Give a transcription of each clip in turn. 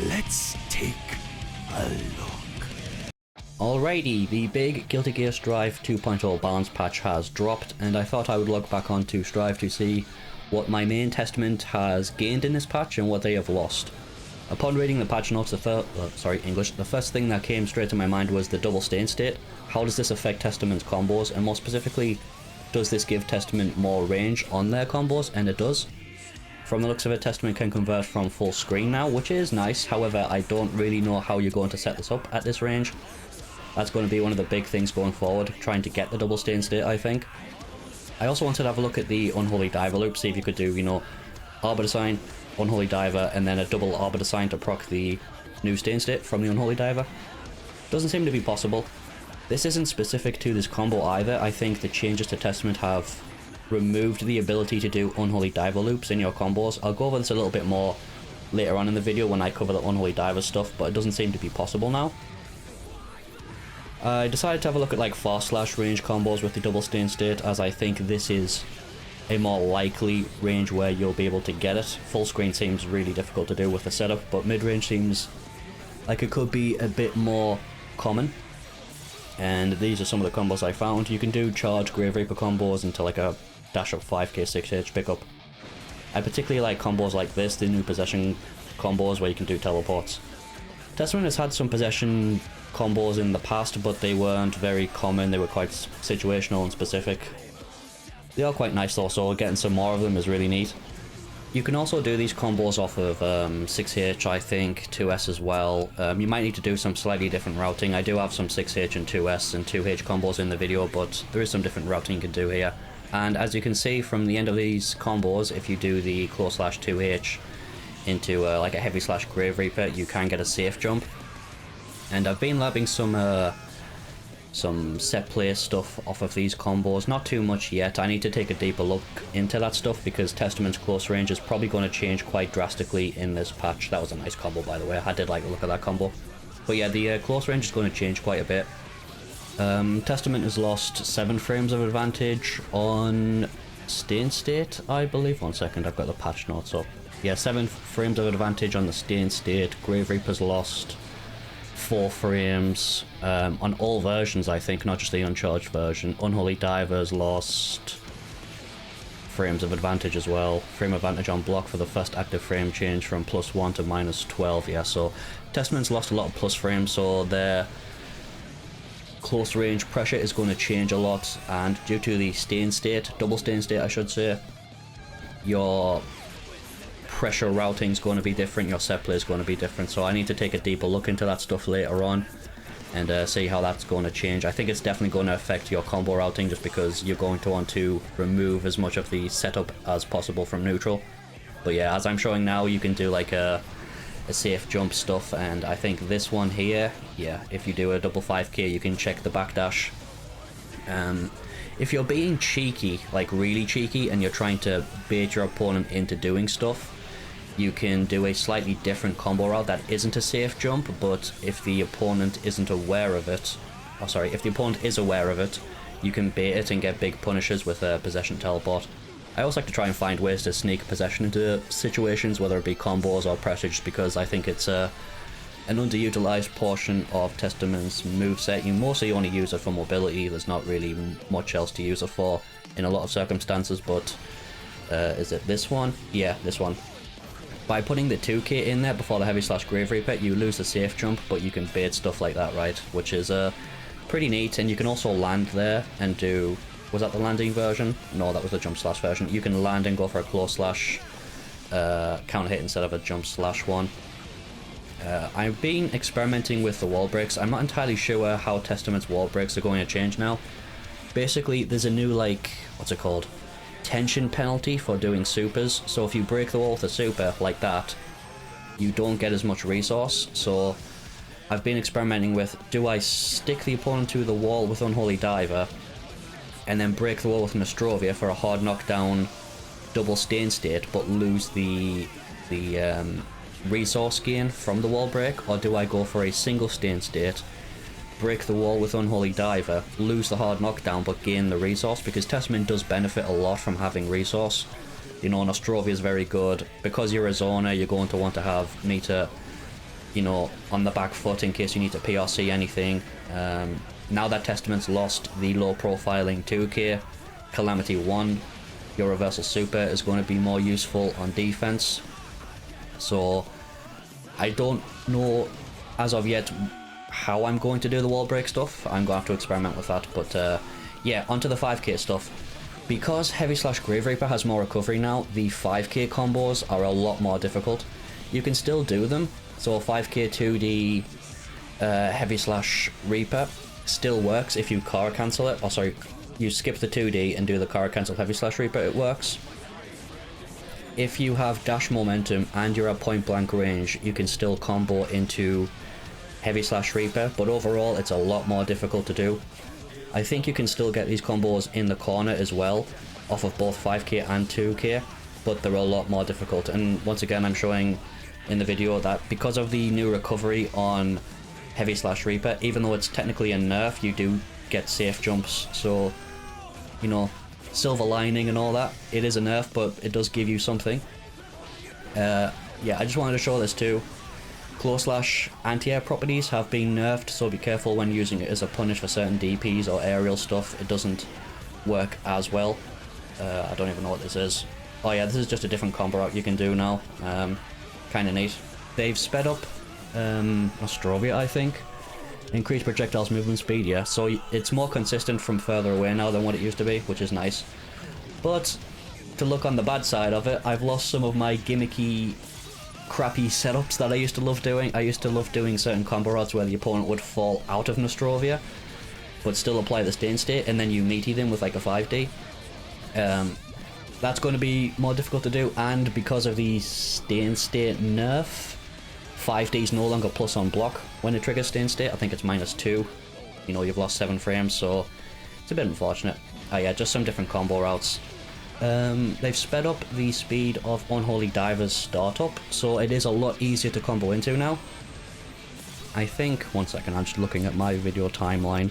Let's take a look. Alrighty, the big Guilty Gear Strive 2.0 balance patch has dropped, and I thought I would look back onto Strive to see what my main testament has gained in this patch and what they have lost. Upon reading the patch notes, the first thing that came straight to my mind was the double stain state. How does this affect Testament's combos, and more specifically, does this give Testament more range on their combos? And it does. From the looks of it, Testament can convert from full screen now, which is nice. However, I don't really know how you're going to set this up at this range. That's going to be one of the big things going forward, trying to get the double stain state, I think. I also wanted to have a look at the Unholy Diver loop, see if you could do, you know, Arbiter Sign, Unholy Diver, and then a double Arbiter Sign to proc the new stain state from the Unholy Diver. Doesn't seem to be possible. This isn't specific to this combo either. I think the changes to Testament have removed the ability to do Unholy Diver loops in your combos. I'll go over this a little bit more later on in the video when I cover the Unholy Diver stuff, but it doesn't seem to be possible now. I decided to have a look at like far slash range combos with the double stain state, as I think this is a more likely range where you'll be able to get it. Full screen seems really difficult to do with the setup, but mid range seems like it could be a bit more common. And these are some of the combos I found. You can do charge Grave Reaper combos into like a dash up 5k 6h pickup. I particularly like combos like this, the new possession combos where you can do teleports. Testament has had some possession combos in the past, but they weren't very common. They were quite situational and specific. They are quite nice though, so getting some more of them is really neat. You can also do these combos off of 6H, I think, 2S as well. You might need to do some slightly different routing. I do have some 6H and 2S and 2H combos in the video, but there is some different routing you can do here. And as you can see from the end of these combos, if you do the claw slash 2H into like a heavy slash Grave Reaper, you can get a safe jump. And I've been labbing some set play stuff off of these combos, not too much yet. I need to take a deeper look into that stuff because Testament's close range is probably going to change quite drastically in this patch. That was a nice combo, by the way. I did like the look of that combo. But yeah, the close range is going to change quite a bit. Testament has lost 7 frames of advantage on stain state, I believe. 1 second, I've got the patch notes up. Yeah, 7 frames of advantage on the stain state. Grave Reaper's lost 4 frames on all versions, I think, not just the uncharged version. Unholy Diver's lost frames of advantage as well. Frame advantage on block for the first active frame change from +1 to -12. Yeah, so Testament's lost a lot of plus frames, so their close range pressure is going to change a lot, and due to the stain state, double stain state I should say, your pressure routing is going to be different, your set play is going to be different, so I need to take a deeper look into that stuff later on and see how that's going to change. I think it's definitely going to affect your combo routing just because you're going to want to remove as much of the setup as possible from neutral. But yeah, as I'm showing now, you can do like a safe jump stuff, and I think this one here, yeah, if you do a double 5k you can check the backdash. If you're being cheeky, like really cheeky, and you're trying to bait your opponent into doing stuff, you can do a slightly different combo route that isn't a safe jump, but if the opponent isn't aware of it, if the opponent is aware of it, you can bait it and get big punishes with a possession teleport. I also like to try and find ways to sneak possession into situations, whether it be combos or pressure, just because I think it's an underutilized portion of Testament's moveset. You mostly only use it for mobility, there's not really much else to use it for in a lot of circumstances, but is it this one? Yeah, this one. By putting the 2k in there before the heavy slash Grave Reaper, you lose the safe jump, but you can bait stuff like that, right? Which is pretty neat, and you can also land there and do... Was that the landing version? No, that was the jump slash version. You can land and go for a claw slash counter hit instead of a jump slash one. I've been experimenting with the wall breaks. I'm not entirely sure how Testament's wall breaks are going to change now. Basically, there's a new, like, what's it called? Tension penalty for doing supers. So if you break the wall with a super like that, you don't get as much resource. So I've been experimenting with, do I stick the opponent to the wall with Unholy Diver and then break the wall with Nostrovia for a hard knockdown double stain state but lose the resource gain from the wall break, or do I go for a single stain state, break the wall with Unholy Diver, lose the hard knockdown but gain the resource? Because Testament does benefit a lot from having resource. You know, Nostrovia is very good. Because you're a zoner, you're going to want to have me to you know, on the back foot in case you need to PRC anything. Now that Testament's lost the low profiling 2k, Calamity 1, your reversal super is going to be more useful on defense. So I don't know as of yet how I'm going to do the wall break stuff. I'm going to have to experiment with that. But yeah, onto the 5k stuff. Because Heavy Slash Grave Reaper has more recovery now, the 5k combos are a lot more difficult. You can still do them, so 5k 2D Heavy Slash Reaper still works if you car cancel it. Oh sorry, you skip the 2D and do the car cancel Heavy Slash Reaper, it works. If you have dash momentum and you're at point blank range, you can still combo into Heavy Slash Reaper, but overall it's a lot more difficult to do. I think you can still get these combos in the corner as well, off of both 5k and 2k, but they're a lot more difficult. And once again, I'm showing in the video that because of the new recovery on Heavy Slash Reaper, even though it's technically a nerf, you do get safe jumps. So, you know, silver lining and all that, it is a nerf, but it does give you something. Yeah, I just wanted to show this too. Close slash anti-air properties have been nerfed, so be careful when using it as a punish for certain DPs or aerial stuff. It doesn't work as well. I don't even know what this is. Oh yeah, this is just a different combo route you can do now. Kind of neat. They've sped up Nostrovia, I think. Increased projectiles movement speed, yeah. So it's more consistent from further away now than what it used to be, which is nice. But to look on the bad side of it, I've lost some of my gimmicky crappy setups that I used to love doing. I used to love doing certain combo routes where the opponent would fall out of Nostrovia but still apply the stain state, and then you meaty them with like a 5D. That's going to be more difficult to do, and because of the stain state nerf, 5D is no longer plus on block when it triggers stain state. I think it's -2. You know, you've lost 7 frames, so it's a bit unfortunate. Oh yeah, just some different combo routes. They've sped up the speed of Unholy Diver's startup, so it is a lot easier to combo into now. I think, one second, I'm just looking at my video timeline.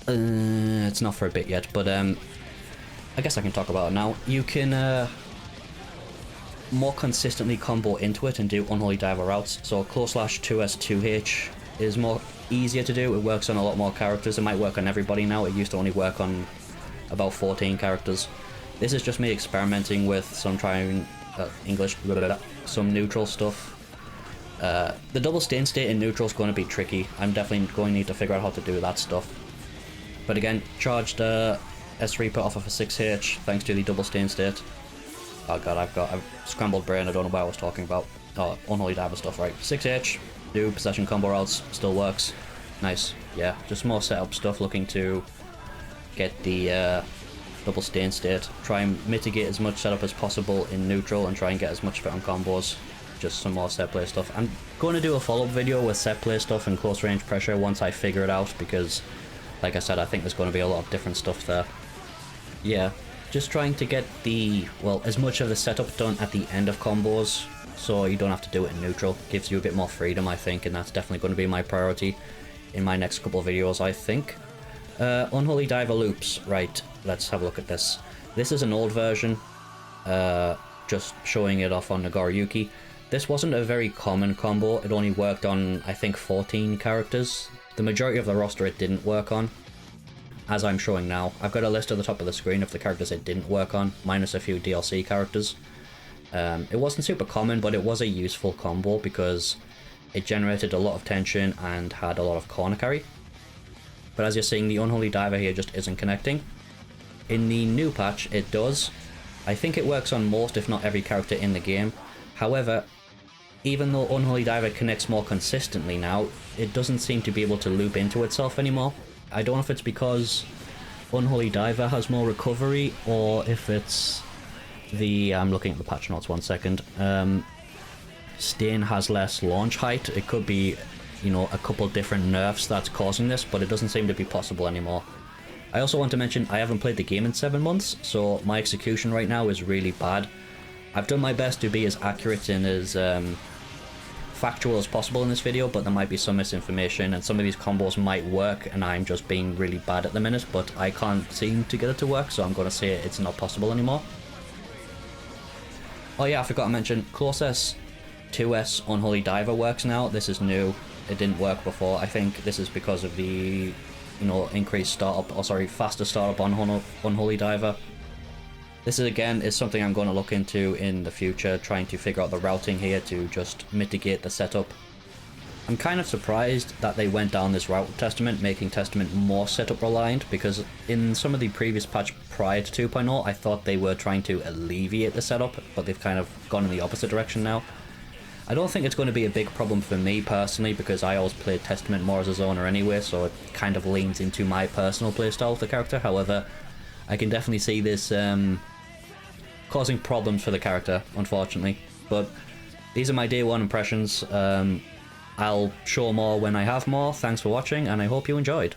It's not for a bit yet, but I guess I can talk about it now. You can more consistently combo into it and do Unholy Diver routes. So close slash 2S2H is more easier to do. It works on a lot more characters. It might work on everybody now. It used to only work on about 14 characters. This is just me experimenting with some some neutral stuff. The double stain state in neutral is going to be tricky. I'm definitely going to need to figure out how to do that stuff. But again, charged S Reaper off of a 6H thanks to the double stain state. Oh god, I've scrambled brain, I don't know what I was talking about. Oh, Unholy Diver stuff, right. 6H, do possession combo routes, still works. Nice, yeah, just more setup stuff, looking to get the double stain state. Try and mitigate as much setup as possible in neutral and try and get as much fit on combos. Just some more set play stuff. I'm going to do a follow-up video with set play stuff and close range pressure once I figure it out, because like I said, I think there's going to be a lot of different stuff there. Yeah, just trying to get as much of the setup done at the end of combos, so you don't have to do it in neutral. Gives you a bit more freedom, I think, and that's definitely going to be my priority in my next couple of videos, I think. Unholy Diver loops, right, let's have a look at this. This is an old version, just showing it off on Nagoriyuki. This wasn't a very common combo, it only worked on, I think, 14 characters. The majority of the roster it didn't work on, as I'm showing now. I've got a list at the top of the screen of the characters it didn't work on, minus a few DLC characters. It wasn't super common, but it was a useful combo because it generated a lot of tension and had a lot of corner carry. But as you're seeing, the Unholy Diver here just isn't connecting. In the new patch, it does. I think it works on most, if not every character in the game. However, even though Unholy Diver connects more consistently now, it doesn't seem to be able to loop into itself anymore. I don't know if it's because Unholy Diver has more recovery, or if it's I'm looking at the patch notes, one second. Stain has less launch height. It could be, you know, a couple different nerfs that's causing this, but it doesn't seem to be possible anymore. I also want to mention I haven't played the game in 7 months, so my execution right now is really bad. I've done my best to be as accurate and as factual as possible in this video, but there might be some misinformation and some of these combos might work and I'm just being really bad at the minute, but I can't seem to get it to work, so I'm going to say it's not possible anymore. Oh yeah, I forgot to mention, close S 2S Unholy Diver works now. This is new. It didn't work before. I think this is because of the, increased startup, or sorry, faster startup on Unholy Diver. This is something I'm going to look into in the future, trying to figure out the routing here to just mitigate the setup. I'm kind of surprised that they went down this route with Testament, making Testament more setup reliant, because in some of the previous patch prior to 2.0, I thought they were trying to alleviate the setup, but they've kind of gone in the opposite direction now. I don't think it's going to be a big problem for me personally, because I always played Testament more as a zoner anyway, so it kind of leans into my personal playstyle of the character. However, I can definitely see this causing problems for the character, unfortunately. But these are my day one impressions. I'll show more when I have more. Thanks for watching, and I hope you enjoyed.